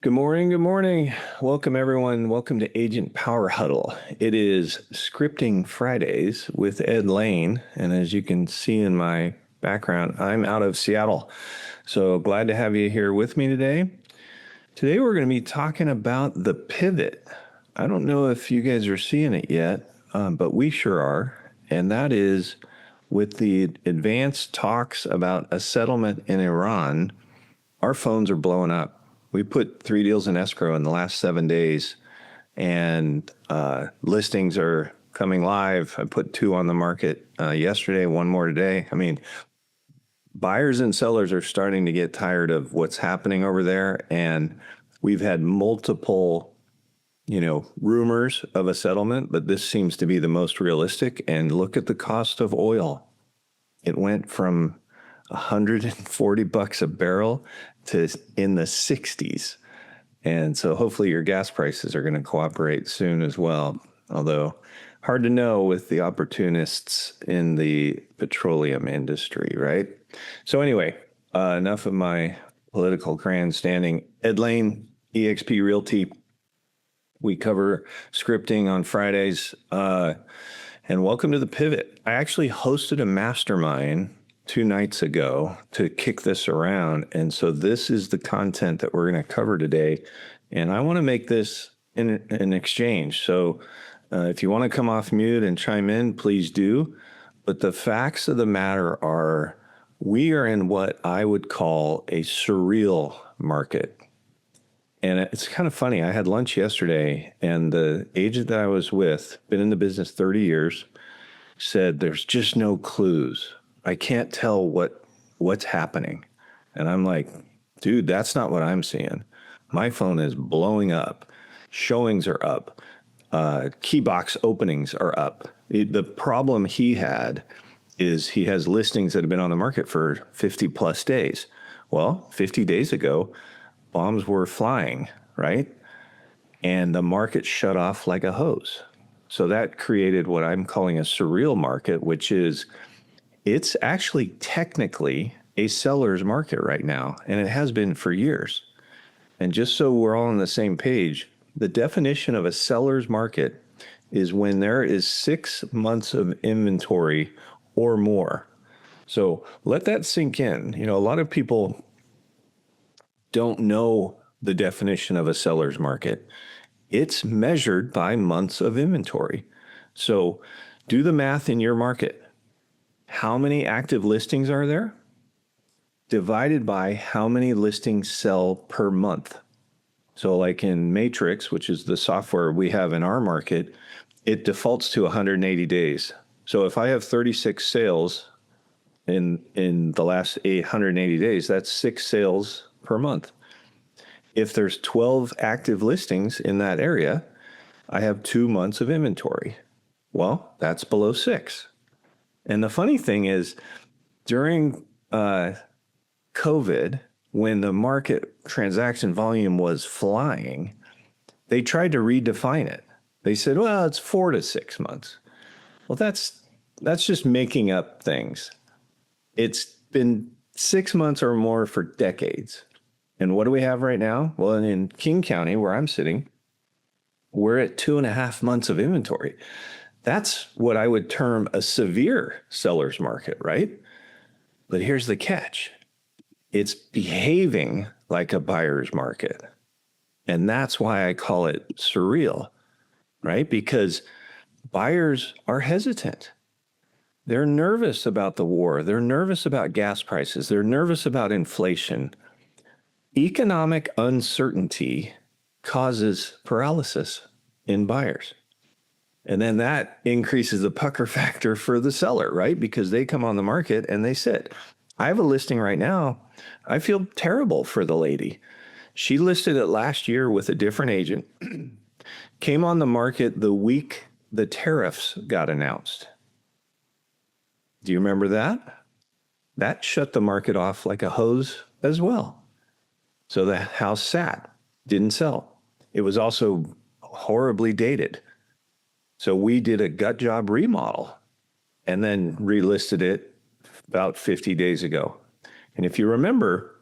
Good morning. Good morning. Welcome, everyone. Welcome to Agent Power Huddle. It is Scripting Fridays with Ed Laine. And as you can see in my background, I'm out of Seattle. So glad to have you here with me today. Today, we're going to be talking about the pivot. I don't know if you guys are seeing it yet, but we sure are. And that is with the advanced talks about a settlement in Iran, our phones are blowing up. We put 3 deals in escrow in the last 7 days, and listings are coming live. I put 2 on the market yesterday, 1 more today. I mean, buyers and sellers are starting to get tired of what's happening over there, and we've had multiple, rumors of a settlement, but this seems to be the most realistic. And look at the cost of oil. It went from $140 a barrel to in the 60s. And so hopefully your gas prices are going to cooperate soon as well. Although hard to know with the opportunists in the petroleum industry, right? So anyway, enough of my political grandstanding. Ed Laine, eXp Realty. We cover scripting on Fridays. And welcome to the pivot. I actually hosted a mastermind 2 nights ago to kick this around. And so this is the content that we're going to cover today. And I want to make this an exchange. So if you want to come off mute and chime in, please do. But the facts of the matter are we are in what I would call a surreal market. And it's kind of funny. I had lunch yesterday, and the agent that I was with, been in the business 30 years, said there's just no clues. I can't tell what's happening. And I'm like, dude, that's not what I'm seeing. My phone is blowing up. Showings are up. Key box openings are up. The problem he had is he has listings that have been on the market for 50 plus days. Well, 50 days ago, bombs were flying, right? And the market shut off like a hose. So that created what I'm calling a surreal market, which is it's actually technically a seller's market right now, and it has been for years. And just so we're all on the same page, the definition of a seller's market is when there is 6 months of inventory or more. So let that sink in. A lot of people don't know the definition of a seller's market. It's measured by months of inventory. So do the math in your market. How many active listings are there? Divided by how many listings sell per month. So like in Matrix, which is the software we have in our market, it defaults to 180 days. So if I have 36 sales in the last 180 days, that's 6 sales per month. If there's 12 active listings in that area, I have 2 months of inventory. Well, that's below 6. And the funny thing is, during COVID, when the market transaction volume was flying, they tried to redefine it. They said, well, it's 4 to 6 months. Well, that's just making up things. It's been 6 months or more for decades. And what do we have right now? Well, in King County, where I'm sitting, we're at 2.5 months of inventory. That's what I would term a severe seller's market, right? But here's the catch. It's behaving like a buyer's market. And that's why I call it surreal, right? Because buyers are hesitant. They're nervous about the war. They're nervous about gas prices. They're nervous about inflation. Economic uncertainty causes paralysis in buyers. And then that increases the pucker factor for the seller, right? Because they come on the market and they sit. I have a listing right now. I feel terrible for the lady. She listed it last year with a different agent, came on the market the week the tariffs got announced. Do you remember that? That shut the market off like a hose as well. So the house sat, didn't sell. It was also horribly dated. So we did a gut job remodel and then relisted it about 50 days ago. And if you remember,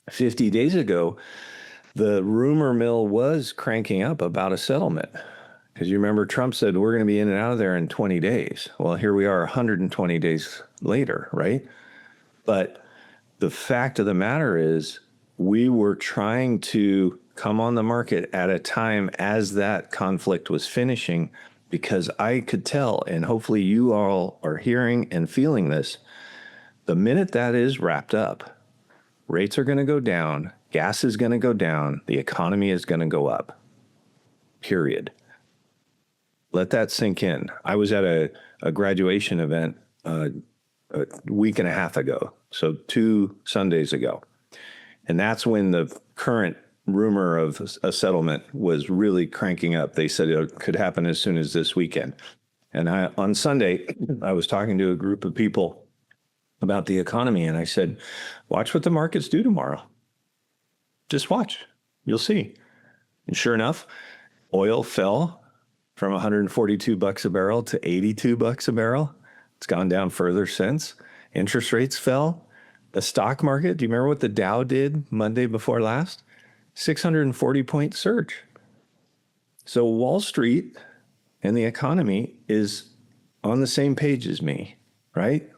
50 days ago, the rumor mill was cranking up about a settlement. Because you remember Trump said, we're going to be in and out of there in 20 days. Well, here we are 120 days later, right? But the fact of the matter is, we were trying to come on the market at a time as that conflict was finishing, because I could tell, and hopefully you all are hearing and feeling this, the minute that is wrapped up, rates are going to go down, gas is going to go down, the economy is going to go up, period. Let that sink in. I was at a graduation event a week and a half ago, so 2 Sundays ago. And that's when the current rumor of a settlement was really cranking up. They said it could happen as soon as this weekend. And on Sunday, I was talking to a group of people about the economy, and I said, watch what the markets do tomorrow. Just watch. You'll see. And sure enough, oil fell from $142 a barrel to $82 a barrel. It's gone down further since. Interest rates fell. The stock market, do you remember what the Dow did Monday before last? 640-point surge. So Wall Street and the economy is on the same page as me, right?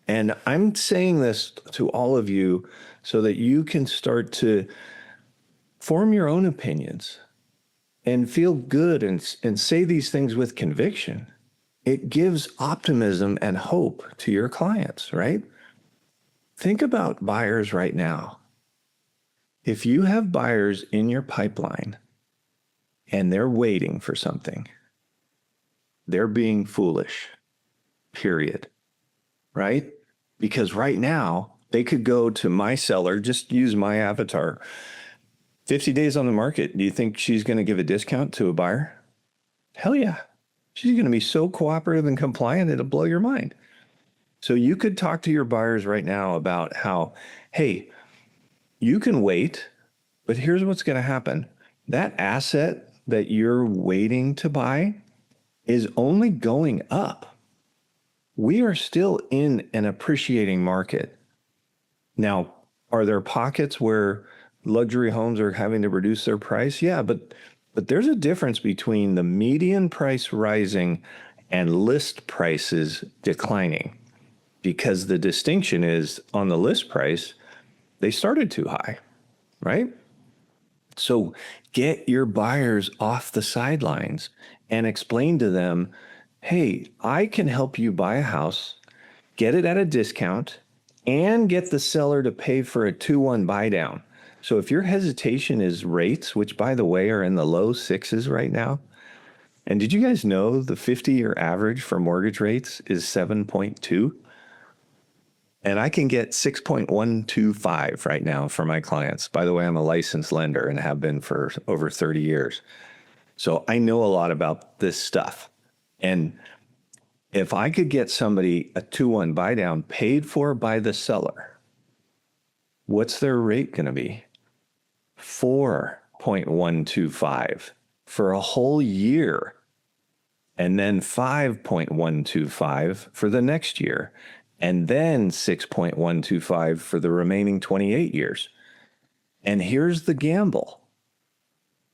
And I'm saying this to all of you so that you can start to form your own opinions and feel good and say these things with conviction. It gives optimism and hope to your clients, right? Think about buyers right now. If you have buyers in your pipeline and they're waiting for something, they're being foolish, period, right? Because right now they could go to my seller, just use my avatar, 50 days on the market. Do you think she's going to give a discount to a buyer? Hell yeah. She's going to be so cooperative and compliant, it'll blow your mind. So you could talk to your buyers right now about how, hey, you can wait, but here's what's going to happen. That asset that you're waiting to buy is only going up. We are still in an appreciating market. Now, are there pockets where luxury homes are having to reduce their price? Yeah, but there's a difference between the median price rising and list prices declining, because the distinction is on the list price, they started too high, right? So get your buyers off the sidelines and explain to them, hey, I can help you buy a house, get it at a discount, and get the seller to pay for a 2-1 buy down. So if your hesitation is rates, which by the way are in the low 6s right now, and did you guys know the 50-year average for mortgage rates is 7.2? And I can get 6.125 right now for my clients. By the way, I'm a licensed lender and have been for over 30 years. So I know a lot about this stuff. And if I could get somebody a 2-1 buy down paid for by the seller, what's their rate going to be? 4.125 for a whole year, and then 5.125 for the next year, and then 6.125 for the remaining 28 years. And here's the gamble.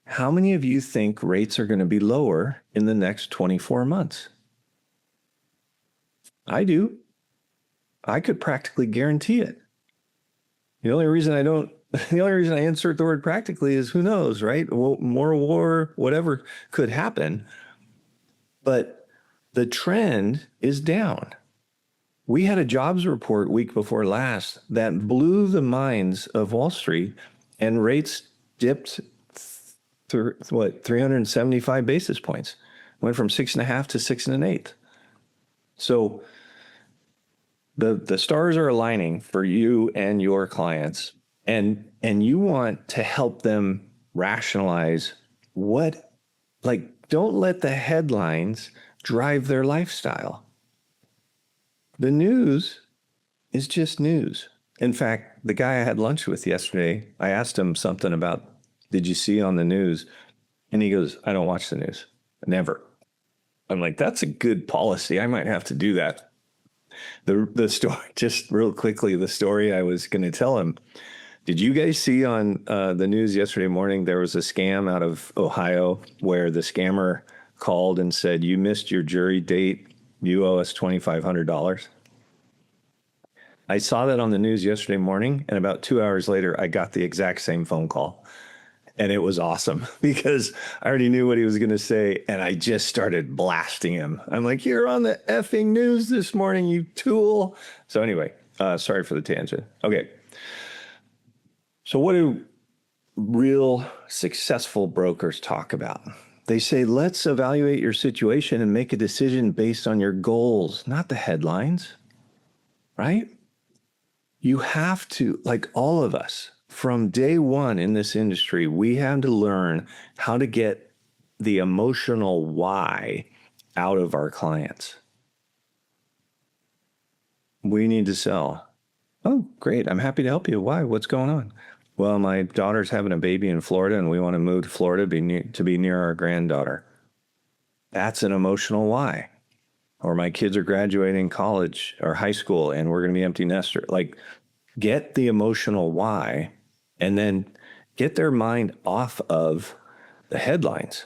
How many of you think rates are going to be lower in the next 24 months? I do. I could practically guarantee it. The only reason I insert the word practically is who knows, right? Well, more war, whatever could happen. But the trend is down. We had a jobs report week before last that blew the minds of Wall Street, and rates dipped 375 basis points, went from 6.5 to 6 1/8. So the stars are aligning for you and your clients, and you want to help them rationalize don't let the headlines drive their lifestyle. The news is just news. In fact, the guy I had lunch with yesterday, I asked him something about, did you see on the news? And he goes, I don't watch the news. Never. I'm like, that's a good policy. I might have to do that. The story, just real quickly, the story I was going to tell him. Did you guys see on the news yesterday morning, there was a scam out of Ohio where the scammer called and said, you missed your jury date. You owe us $2,500. I saw that on the news yesterday morning, and about 2 hours later, I got the exact same phone call. And it was awesome because I already knew what he was going to say, and I just started blasting him. I'm like, you're on the effing news this morning, you tool. So anyway, sorry for the tangent. Okay. So what do real successful brokers talk about? They say, let's evaluate your situation and make a decision based on your goals, not the headlines, right? You have to, like all of us, from day one in this industry, we have to learn how to get the emotional why out of our clients. We need to sell. Oh, great. I'm happy to help you. Why? What's going on? Well, my daughter's having a baby in Florida and we want to move to Florida to be near our granddaughter. That's an emotional why. Or my kids are graduating college or high school and we're going to be empty nester. Like, get the emotional why and then get their mind off of the headlines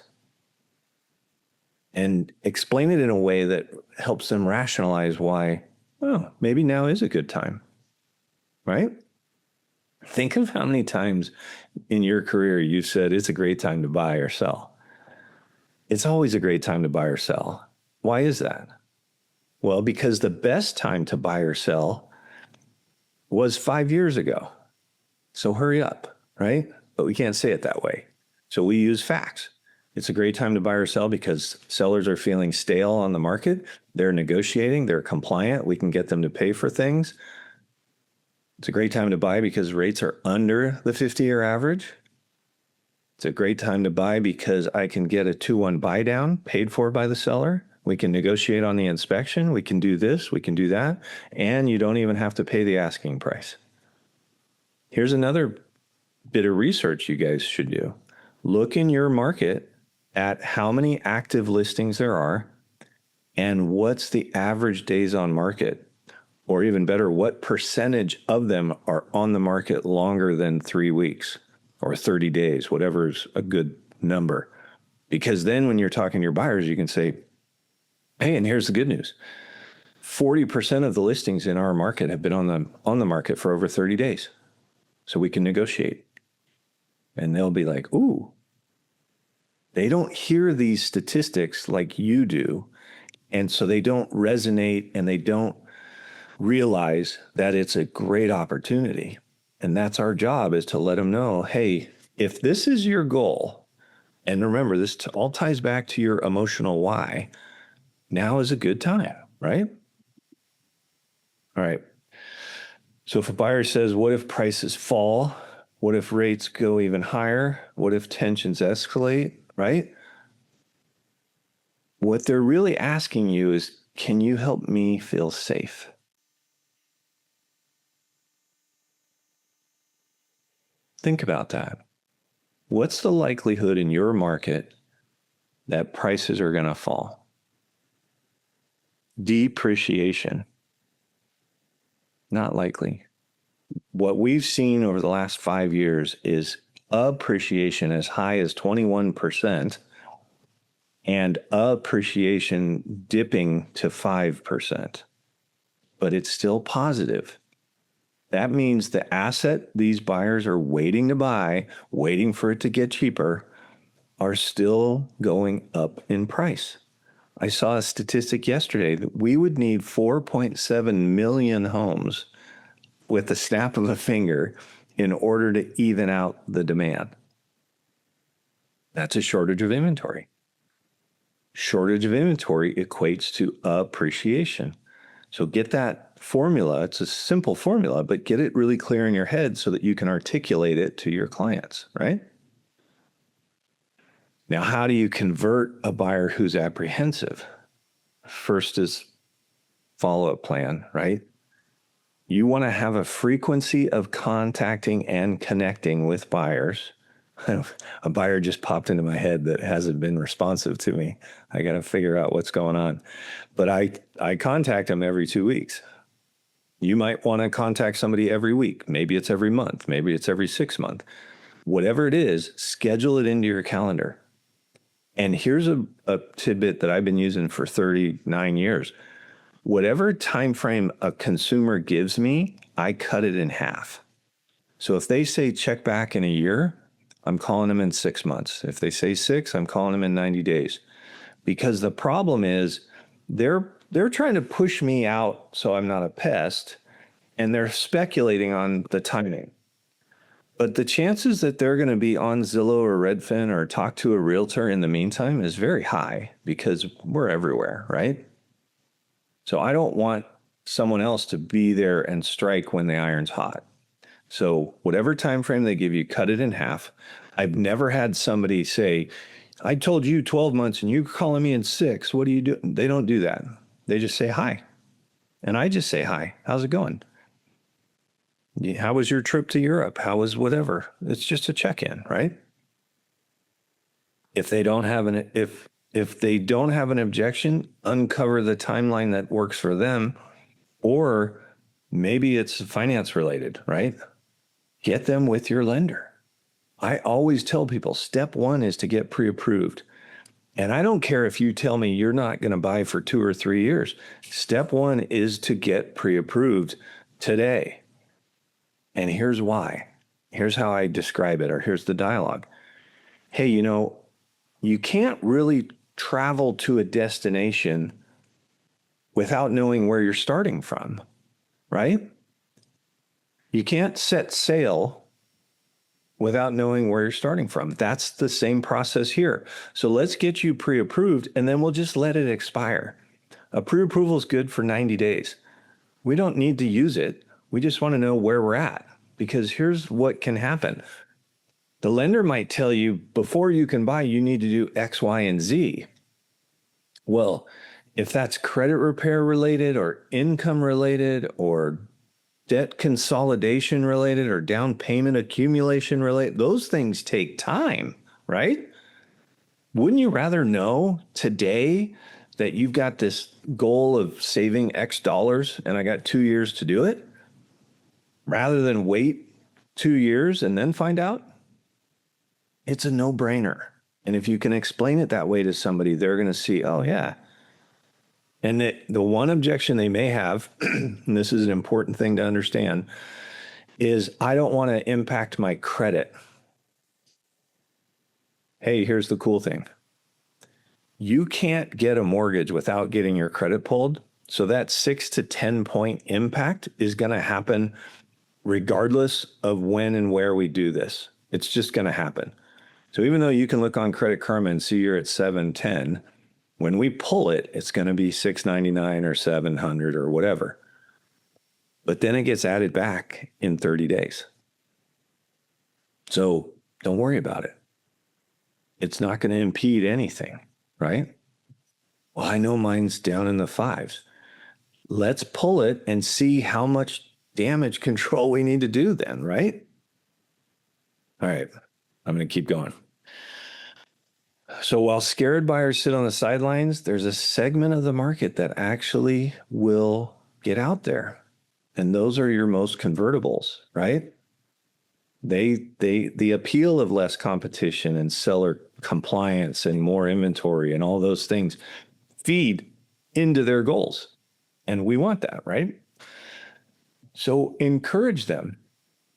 and explain it in a way that helps them rationalize why, well, maybe now is a good time, right? Think of how many times in your career you said it's a great time to buy or sell. It's always a great time to buy or sell. Why is that? Well, because the best time to buy or sell was 5 years ago. So hurry up, right? But we can't say it that way. So we use facts. It's a great time to buy or sell because sellers are feeling stale on the market. They're negotiating, they're compliant. We can get them to pay for things. It's a great time to buy because rates are under the 50-year average. It's a great time to buy because I can get a 2-1 buy down paid for by the seller. We can negotiate on the inspection. We can do this. We can do that. And you don't even have to pay the asking price. Here's another bit of research you guys should do. Look in your market at how many active listings there are and what's the average days on market. Or even better, what percentage of them are on the market longer than 3 weeks or 30 days, whatever's a good number. Because then when you're talking to your buyers, you can say, hey, and here's the good news. 40% of the listings in our market have been on the market for over 30 days. So we can negotiate. And they'll be like, ooh. They don't hear these statistics like you do. And so they don't resonate and they don't realize that it's a great opportunity. And that's our job, is to let them know, hey, if this is your goal, and remember, this all ties back to your emotional why, now is a good time, right? All right. So if a buyer says, what if prices fall? What if rates go even higher? What if tensions escalate, right? What they're really asking you is, can you help me feel safe? Think about that. What's the likelihood in your market that prices are going to fall? Depreciation. Not likely. What we've seen over the last 5 years is appreciation as high as 21% and appreciation dipping to 5%. But it's still positive. That means the asset these buyers are waiting to buy, waiting for it to get cheaper, are still going up in price. I saw a statistic yesterday that we would need 4.7 million homes with the snap of a finger in order to even out the demand. That's a shortage of inventory. Shortage of inventory equates to appreciation. So get that formula. It's a simple formula, but get it really clear in your head so that you can articulate it to your clients, right? Now, how do you convert a buyer who's apprehensive? First is follow-up plan, right? You want to have a frequency of contacting and connecting with buyers. A buyer just popped into my head that hasn't been responsive to me. I got to figure out what's going on. But I contact them every 2 weeks. You might want to contact somebody every week. Maybe it's every month. Maybe it's every 6 months. Whatever it is, schedule it into your calendar. And here's a tidbit that I've been using for 39 years. Whatever time frame a consumer gives me, I cut it in half. So if they say check back in a year, I'm calling them in 6 months. If they say 6, I'm calling them in 90 days. Because the problem is they're trying to push me out so I'm not a pest, and they're speculating on the timing. But the chances that they're going to be on Zillow or Redfin or talk to a realtor in the meantime is very high because we're everywhere, right? So I don't want someone else to be there and strike when the iron's hot. So whatever time frame they give you, cut it in half. I've never had somebody say, I told you 12 months and you're calling me in 6. What do you do? They don't do that. They just say hi. And I just say hi. How's it going? How was your trip to Europe? How was whatever? It's just a check-in, right? If they don't have if they don't have an objection, uncover the timeline that works for them, or maybe it's finance related, right? Get them with your lender. I always tell people step 1 is to get pre-approved. And I don't care if you tell me you're not going to buy for 2 or 3 years. Step 1 is to get pre-approved today. And here's why. Here's how I describe it, or here's the dialogue. Hey, you can't really travel to a destination without knowing where you're starting from, right? You can't set sail without knowing where you're starting from. That's the same process here. So let's get you pre-approved, and then we'll just let it expire. A pre-approval is good for 90 days. We don't need to use it. We just want to know where we're at, because here's what can happen. The lender might tell you before you can buy, you need to do X, Y, and Z. Well, if that's credit repair related or income related or debt consolidation related or down payment accumulation related, those things take time, right? Wouldn't you rather know today that you've got this goal of saving X dollars and I got 2 years to do it, rather than wait 2 years and then find out? It's a no-brainer. And if you can explain it that way to somebody, they're going to see, oh, yeah. And the one objection they may have, and this is an important thing to understand, is I don't want to impact my credit. Hey, here's the cool thing. You can't get a mortgage without getting your credit pulled. So that 6 to 10 point impact is going to happen regardless of when and where we do this. It's just going to happen. So even though you can look on Credit Karma and see you're at 710, when we pull it, it's going to be 699 or 700 or whatever. But then it gets added back in 30 days. So don't worry about it. It's not going to impede anything, right? Well, I know mine's down in the 5s. Let's pull it and see how much damage control we need to do then, right? All right, I'm going to keep going. So while scared buyers sit on the sidelines, there's a segment of the market that actually will get out there. And those are your most convertibles, right? The appeal of less competition and seller compliance and more inventory and all those things feed into their goals. And we want that, right? So encourage them.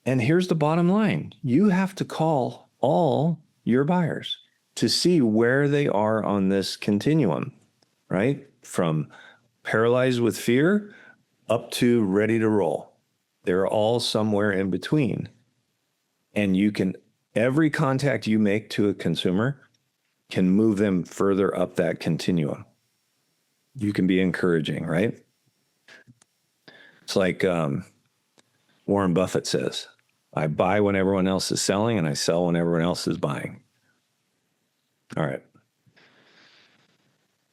And here's the bottom line. You have to call all your buyers to see where they are on this continuum, right? From paralyzed with fear up to ready to roll. They're all somewhere in between. And every contact you make to a consumer can move them further up that continuum. You can be encouraging, right? It's like Warren Buffett says, I buy when everyone else is selling and I sell when everyone else is buying. All right.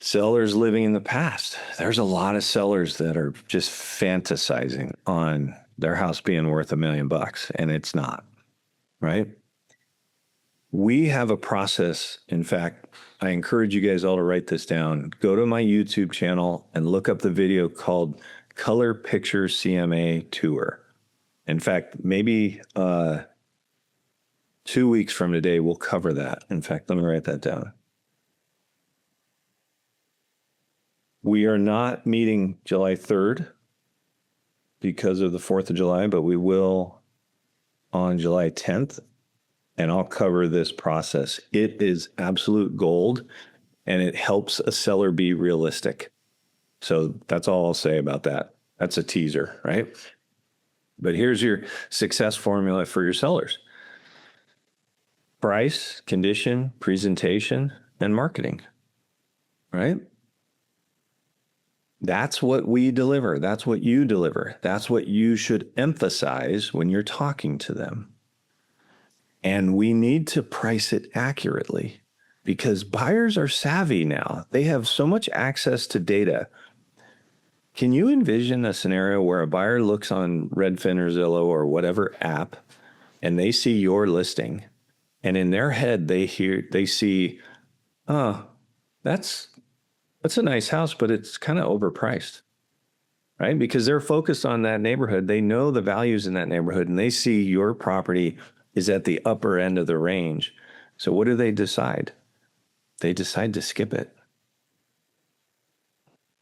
Sellers living in the past. There's a lot of sellers that are just fantasizing on their house being worth $1 million, and it's not, right? We have a process. In fact, I encourage you guys all to write this down. Go to my YouTube channel and look up the video called color picture CMA tour. In fact, maybe 2 weeks from today, we'll cover that. In fact, let me write that down. We are not meeting July 3rd because of the 4th of July, but we will on July 10th, and I'll cover this process. It is absolute gold, and it helps a seller be realistic. So that's all I'll say about that. That's a teaser, right? But here's your success formula for your sellers: price, condition, presentation, and marketing, right? That's what we deliver. That's what you deliver. That's what you should emphasize when you're talking to them. And we need to price it accurately because buyers are savvy now. They have so much access to data. Can you envision a scenario where a buyer looks on Redfin or Zillow or whatever app and they see your listing, and in their head they see, oh, that's a nice house, but it's kind of overpriced, right? Because they're focused on that neighborhood. They know the values in that neighborhood, and they see your property is at the upper end of the range. So what do they decide? They decide to skip it.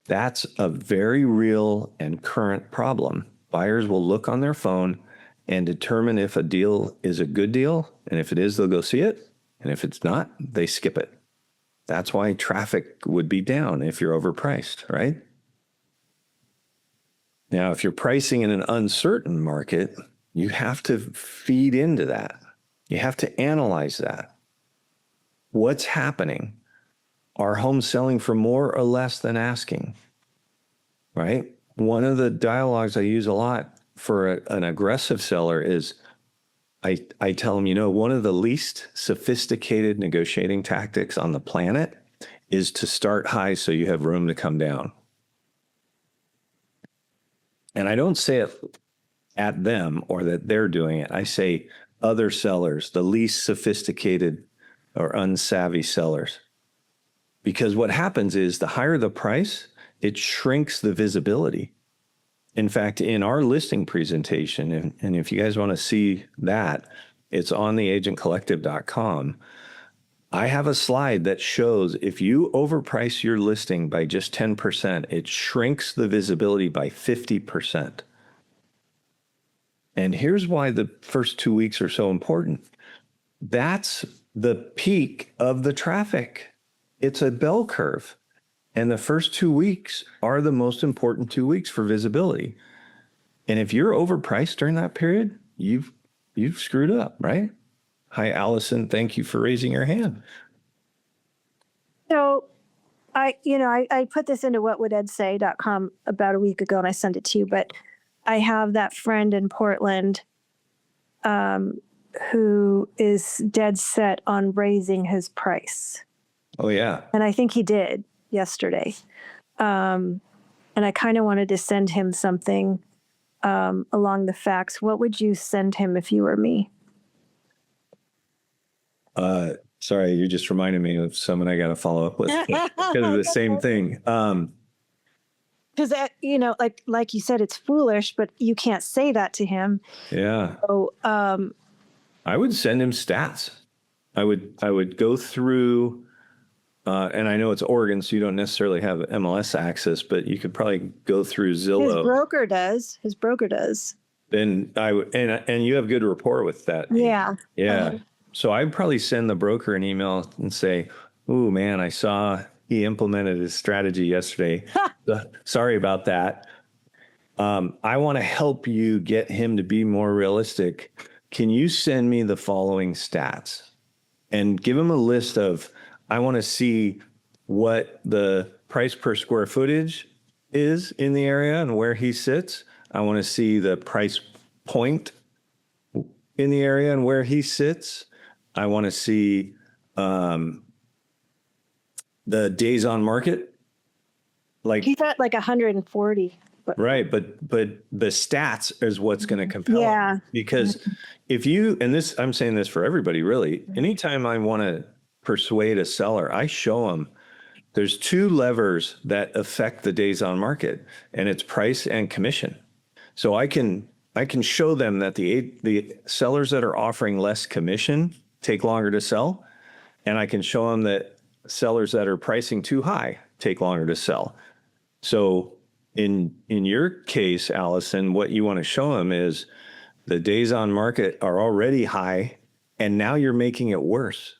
That's a very real and current problem. Buyers will look on their phone and determine if a deal is a good deal. And if it is, they'll go see it. And if it's not, they skip it. That's why traffic would be down if you're overpriced, right? Now, if you're pricing in an uncertain market, you have to feed into that. You have to analyze that. What's happening? Are homes selling for more or less than asking, right? One of the dialogues I use a lot for an aggressive seller is I tell them, one of the least sophisticated negotiating tactics on the planet is to start high so you have room to come down. And I don't say it at them or that they're doing it. I say other sellers, the least sophisticated or unsavvy sellers. Because what happens is the higher the price, it shrinks the visibility. In fact, in our listing presentation, and if you guys want to see that, it's on theagentcollective.com. I have a slide that shows if you overprice your listing by just 10%, it shrinks the visibility by 50%. And here's why the first 2 weeks are so important. That's the peak of the traffic. It's a bell curve. And the first 2 weeks are the most important 2 weeks for visibility. And if you're overpriced during that period, you've screwed up, right? Hi, Allison. Thank you for raising your hand. So I put this into whatwouldedSay.com about a week ago, and I sent it to you, but I have that friend in Portland who is dead set on raising his price. Oh, yeah. And I think he did yesterday. And I kind of wanted to send him something along the facts. What would you send him if you were me? Sorry, you just reminded me of someone I got to follow up with because of the same thing. Because like you said, it's foolish, but you can't say that to him. Yeah. So I would send him stats. I would go through, and I know it's Oregon, so you don't necessarily have MLS access, but you could probably go through Zillow. His broker does. Then I would, and you have good rapport with that. Yeah. Yeah. So I'd probably send the broker an email and say, "Ooh, man, I saw he implemented his strategy yesterday. Sorry about that. I want to help you get him to be more realistic. Can you send me the following stats?" And give him a list of, I want to see what the price per square footage is in the area and where he sits. I want to see the price point in the area and where he sits. I want to see the days on market. Like he's at like 140. Right, but the stats is what's going to compel him. Because if you, and this, I'm saying this for everybody really, anytime I want to persuade a seller, I show them there's two levers that affect the days on market, and it's price and commission. So I can show them that the sellers that are offering less commission take longer to sell, and I can show them that sellers that are pricing too high take longer to sell. So in your case, Allison, what you want to show them is the days on market are already high, and now you're making it worse,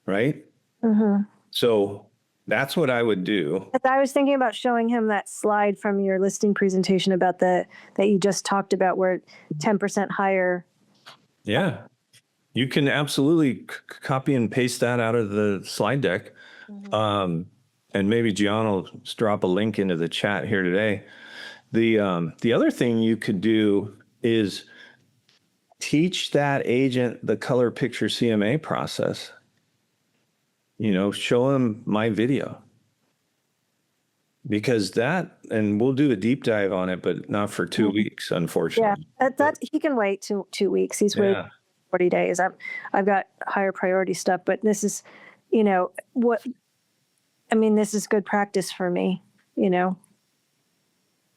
right? Mm-hmm. So that's what I would do. I was thinking about showing him that slide from your listing presentation about that you just talked about, where 10% higher. Yeah. You can absolutely copy and paste that out of the slide deck. Mm-hmm. And maybe Gian will drop a link into the chat here today. The other thing you could do is teach that agent the color picture CMA process. Show them my video. Because and we'll do a deep dive on it, but not for 2 weeks, unfortunately. Yeah, that he can wait 2 weeks. He's waiting 40 days. I've got higher priority stuff, but this is, this is good practice for me, because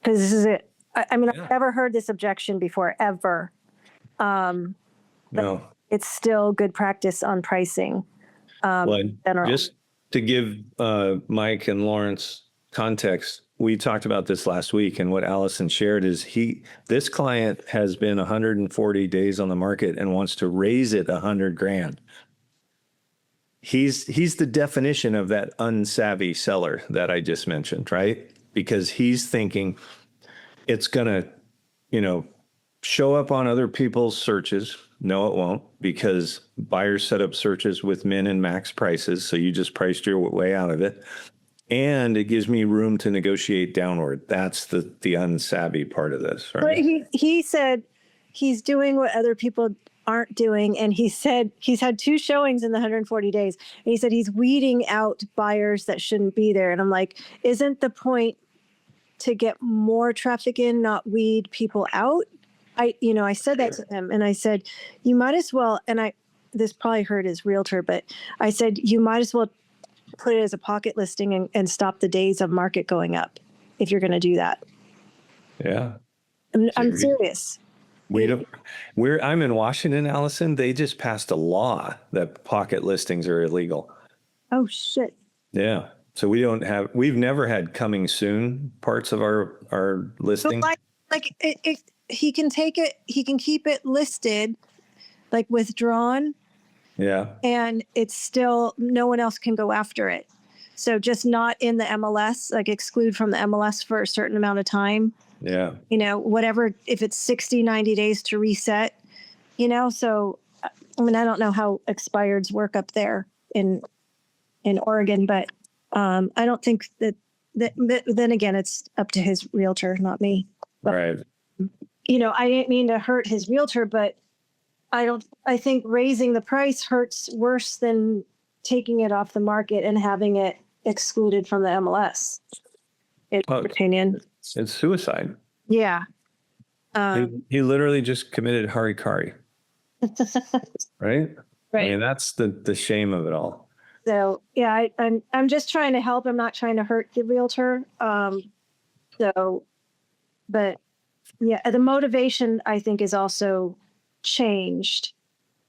this is it. I've never heard this objection before, ever. No. It's still good practice on pricing. Just to give Mike and Lawrence context, we talked about this last week, and what Allison shared is this client has been 140 days on the market and wants to raise it $100,000. He's the definition of that unsavvy seller that I just mentioned, right? Because he's thinking it's gonna, show up on other people's searches. No, it won't, because buyers set up searches with min and max prices, so you just priced your way out of it. And it gives me room to negotiate downward. That's the unsavvy part of this, right? But he said he's doing what other people aren't doing. And he said he's had 2 showings in the 140 days. And he said he's weeding out buyers that shouldn't be there. And I'm like, isn't the point to get more traffic in, not weed people out? I said that to him, and I said, you might as well, and this probably hurt his realtor, but I said, you might as well put it as a pocket listing and stop the days of market going up if you're going to do that. Yeah. I'm serious. I'm in Washington, Allison. They just passed a law that pocket listings are illegal. Oh, shit. Yeah. So we've never had coming soon parts of our listing. But he can take it, he can keep it listed, like withdrawn. Yeah. And it's still, no one else can go after it. So just not in the MLS, like exclude from the MLS for a certain amount of time. Yeah. Whatever, if it's 60, 90 days to reset, so, I don't know how expireds work up there in Oregon, but I don't think that then again, it's up to his realtor, not me. But, right. I didn't mean to hurt his realtor, but I think raising the price hurts worse than taking it off the market and having it excluded from the MLS. In my opinion. It's suicide. Yeah. He literally just committed harikari. Right? Right. That's the shame of it all. So yeah, I'm just trying to help. I'm not trying to hurt the realtor. But yeah, the motivation I think is also changed.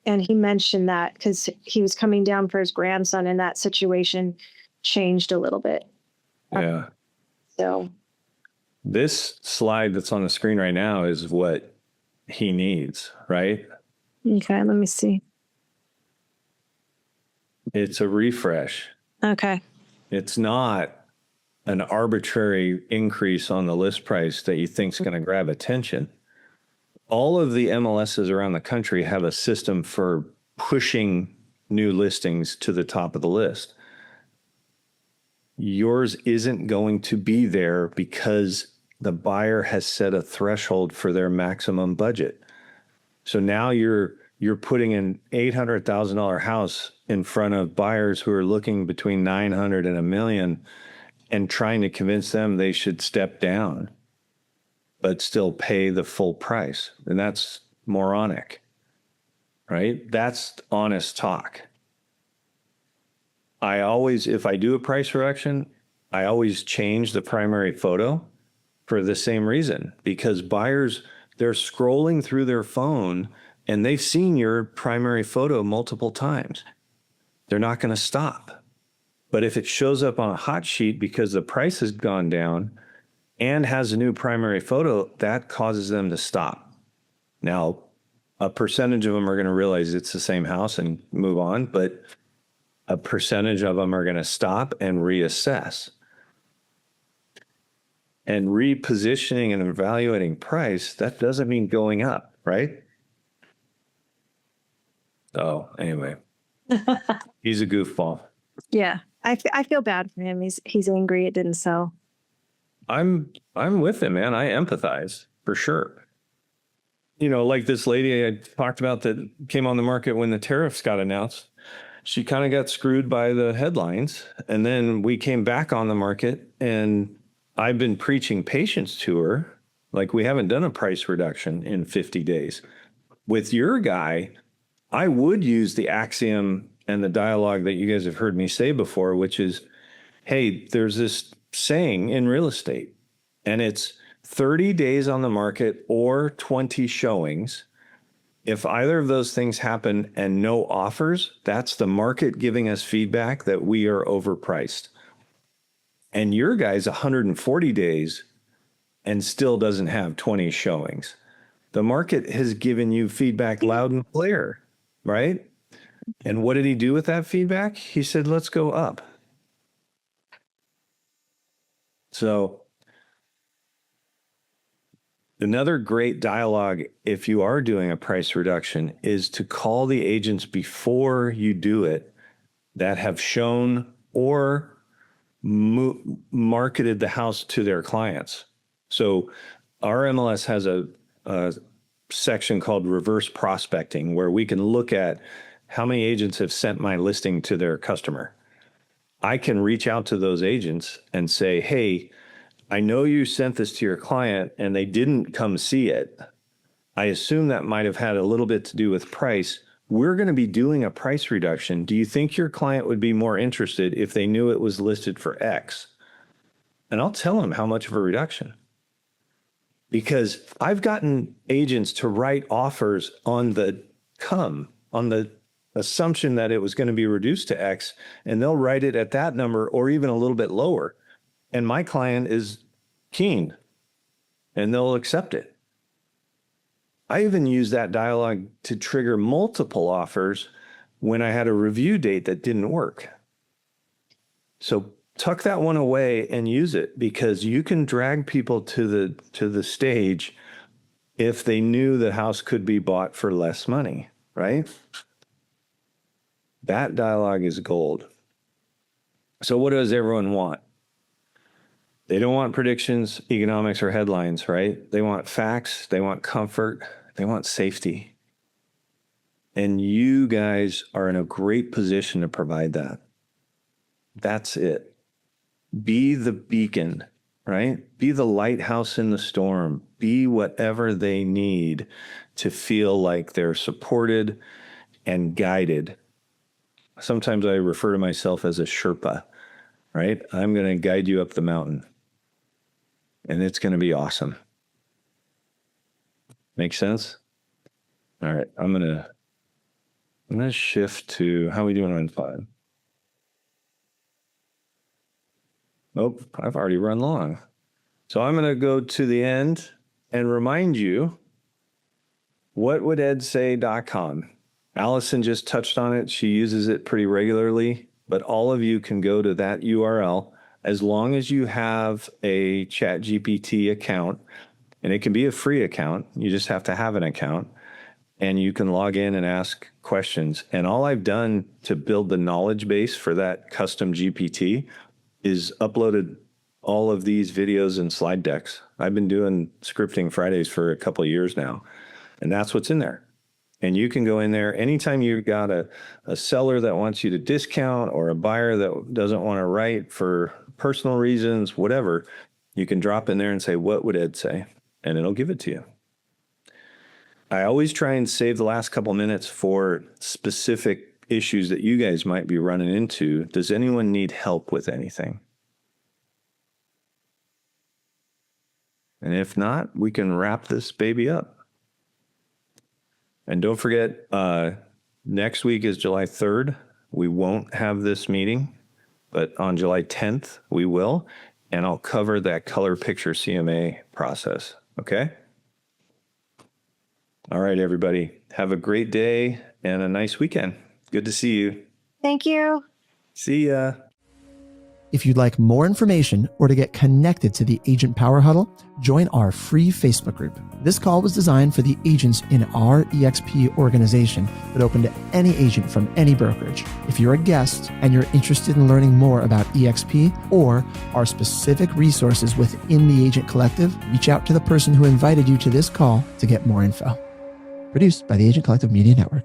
And he mentioned that because he was coming down for his grandson, and that situation changed a little bit. Yeah. So this slide that's on the screen right now is what he needs, right? Okay, let me see. It's a refresh. Okay. It's not an arbitrary increase on the list price that you think is going to grab attention. All of the MLSs around the country have a system for pushing new listings to the top of the list. Yours isn't going to be there because the buyer has set a threshold for their maximum budget. So now you're putting an $800,000 house in front of buyers who are looking between 900 and $1 million and trying to convince them they should step down, but still pay the full price. And that's moronic, right? That's honest talk. I always, if I do a price reduction, I always change the primary photo for the same reason, because buyers, they're scrolling through their phone and they've seen your primary photo multiple times. They're not going to stop. But if it shows up on a hot sheet because the price has gone down and has a new primary photo, that causes them to stop. Now, a percentage of them are going to realize it's the same house and move on, but a percentage of them are going to stop and reassess. And repositioning and evaluating price, that doesn't mean going up, right? Oh, anyway, he's a goofball. Yeah. I feel bad for him. He's angry it didn't sell. I'm with him, man. I empathize for sure. You know, like this lady I talked about that came on the market when the tariffs got announced. She kind of got screwed by the headlines. And then we came back on the market, and I've been preaching patience to her. Like, we haven't done a price reduction in 50 days. With your guy, I would use the axiom and the dialogue that you guys have heard me say before, which is, hey, there's this saying in real estate, and it's 30 days on the market or 20 showings. If either of those things happen and no offers, that's the market giving us feedback that we are overpriced. And your guy's 140 days and still doesn't have 20 showings. The market has given you feedback loud and clear, right? And what did he do with that feedback? He said, let's go up. So another great dialogue, if you are doing a price reduction, is to call the agents before you do it that have shown or marketed the house to their clients. So our MLS has a section called reverse prospecting, where we can look at how many agents have sent my listing to their customer. I can reach out to those agents and say, hey, I know you sent this to your client and they didn't come see it. I assume that might have had a little bit to do with price. We're going to be doing a price reduction. Do you think your client would be more interested if they knew it was listed for X? And I'll tell them how much of a reduction. Because I've gotten agents to write offers on the assumption that it was going to be reduced to X, and they'll write it at that number or even a little bit lower. And my client is keen and they'll accept it. I even use that dialogue to trigger multiple offers when I had a review date that didn't work. So tuck that one away and use it, because you can drag people to the stage if they knew the house could be bought for less money, right? That dialogue is gold. So what does everyone want? They don't want predictions, economics, or headlines, right? They want facts, they want comfort, they want safety. And you guys are in a great position to provide that. That's it. Be the beacon, right? Be the lighthouse in the storm. Be whatever they need to feel like they're supported and guided. Sometimes I refer to myself as a Sherpa, right? I'm going to guide you up the mountain. And it's going to be awesome. Make sense? All right, I'm gonna shift to how are we doing on 5? Oh, I've already run long. So I'm gonna go to the end and remind you whatwouldEdSay.com. Allison just touched on it. She uses it pretty regularly, but all of you can go to that URL as long as you have a ChatGPT account, and it can be a free account. You just have to have an account, and you can log in and ask questions. And all I've done to build the knowledge base for that custom GPT is uploaded all of these videos and slide decks. I've been doing Scripting Fridays for a couple of years now, and that's what's in there. And you can go in there anytime you've got a seller that wants you to discount, or a buyer that doesn't want to write for personal reasons, whatever, you can drop in there and say, what would Ed say? And it'll give it to you. I always try and save the last couple minutes for specific issues that you guys might be running into. Does anyone need help with anything? And if not, we can wrap this baby up. And don't forget, next week is July 3rd. We won't have this meeting, but on July 10th, we will. And I'll cover that color picture CMA process. Okay? All right, everybody. Have a great day and a nice weekend. Good to see you. Thank you. See ya. If you'd like more information or to get connected to the Agent Power Huddle, join our free Facebook group. This call was designed for the agents in our EXP organization, but open to any agent from any brokerage. If you're a guest and you're interested in learning more about EXP or our specific resources within the Agent Collective, reach out to the person who invited you to this call to get more info. Produced by the Agent Collective Media Network.